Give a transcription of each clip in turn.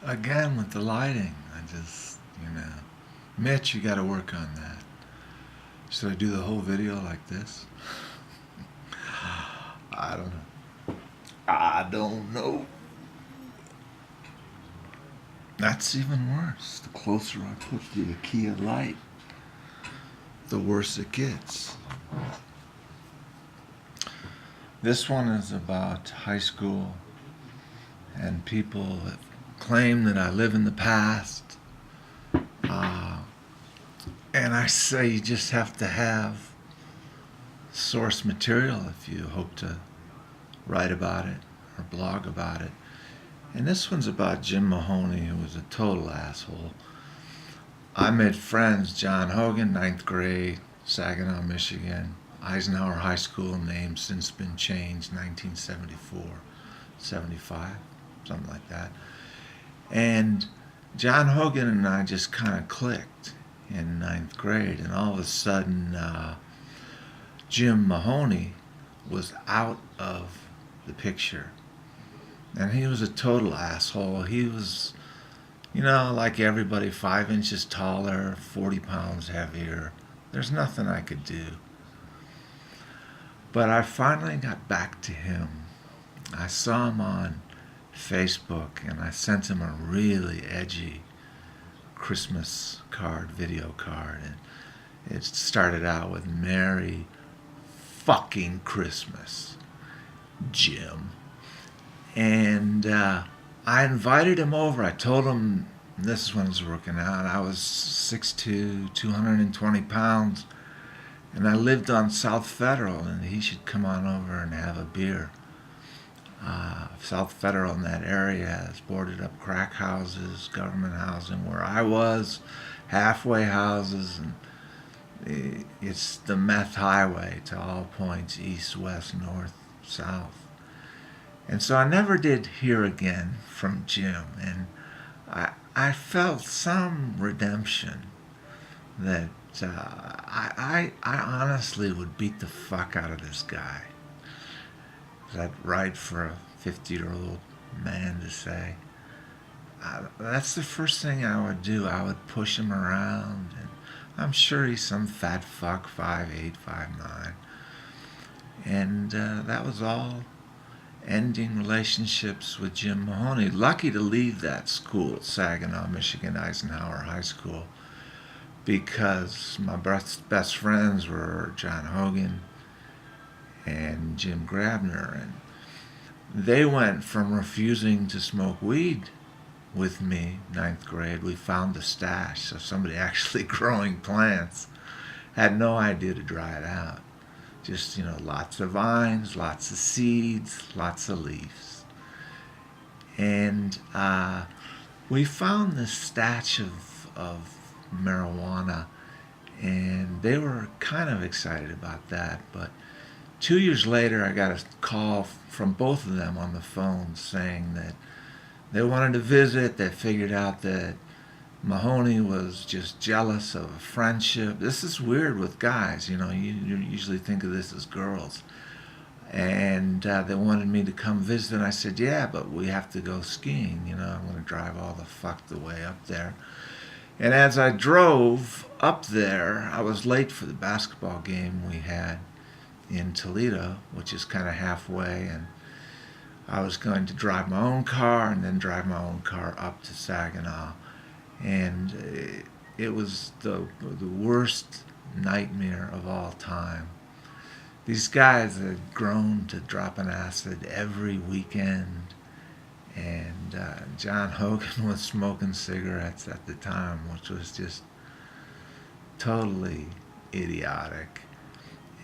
Again with the lighting, Mitch, you got to work on that. Should I do the whole video like this? I don't know. I don't know. That's even worse. The closer I put the key of light, the worse it gets. This one is about high school and people that claim that I live in the past. And I say you just have to have source material if you hope to write about it or blog about it. And this one's about Jim Mahoney, who was a total asshole. I made friends, John Hogan, ninth grade, Saginaw, Michigan. Eisenhower High School, name since been changed, 1974, 75, something like that. And John Hogan and I just kind of clicked in ninth grade, and all of a sudden Jim Mahoney was out of the picture. And he was a total asshole. He was, like everybody, 5 inches taller, 40 pounds heavier. There's nothing I could do. But I finally got back to him. I saw him on Facebook, and I sent him a really edgy Christmas card, video card. And it started out with "Merry fucking Christmas, Jim." And I invited him over. I told him, this is when it was working out, I was 6'2", 220 pounds, and I lived on South Federal, and he should come on over and have a beer. South Federal in that area has boarded up crack houses, government housing, where I was, halfway houses, and it's the meth highway to all points, east, west, north, south. And so I never did hear again from Jim, and I felt some redemption that I honestly would beat the fuck out of this guy. Is that right for a 50-year-old man to say? That's the first thing I would do. I would push him around, and I'm sure he's some fat fuck, 5'8", 5'9". And that was all ending relationships with Jim Mahoney. Lucky to leave that school at Saginaw, Michigan, Eisenhower High School, because my best friends were John Hogan and Jim Grabner, and they went from refusing to smoke weed with me, ninth grade. We found the stash, so somebody actually growing plants had no idea to dry it out. Just, lots of vines, lots of seeds, lots of leaves. And we found this stash of marijuana, and they were kind of excited about that. But 2 years later, I got a call from both of them on the phone saying that they wanted to visit. They figured out that Mahoney was just jealous of a friendship. This is weird with guys, you usually think of this as girls. And they wanted me to come visit, and I said, yeah, but we have to go skiing, I'm going to drive all the fuck the way up there. And as I drove up there, I was late for the basketball game we had in Toledo, which is kind of halfway, and I was going to drive my own car and then drive my own car up to Saginaw. And it was the worst nightmare of all time. These guys had grown to dropping acid every weekend, and John Hogan was smoking cigarettes at the time, which was just totally idiotic.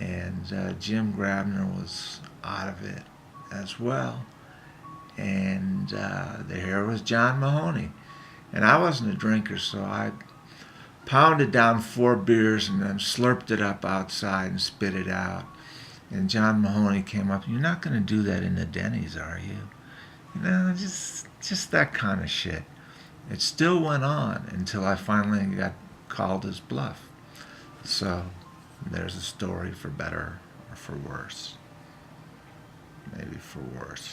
And Jim Grabner was out of it as well. And there was John Mahoney. And I wasn't a drinker, so I pounded down 4 beers and then slurped it up outside and spit it out. And John Mahoney came up, "You're not going to do that in the Denny's, are you?" Just that kind of shit. It still went on until I finally got called his bluff. So there's a story for better or for worse. Maybe for worse.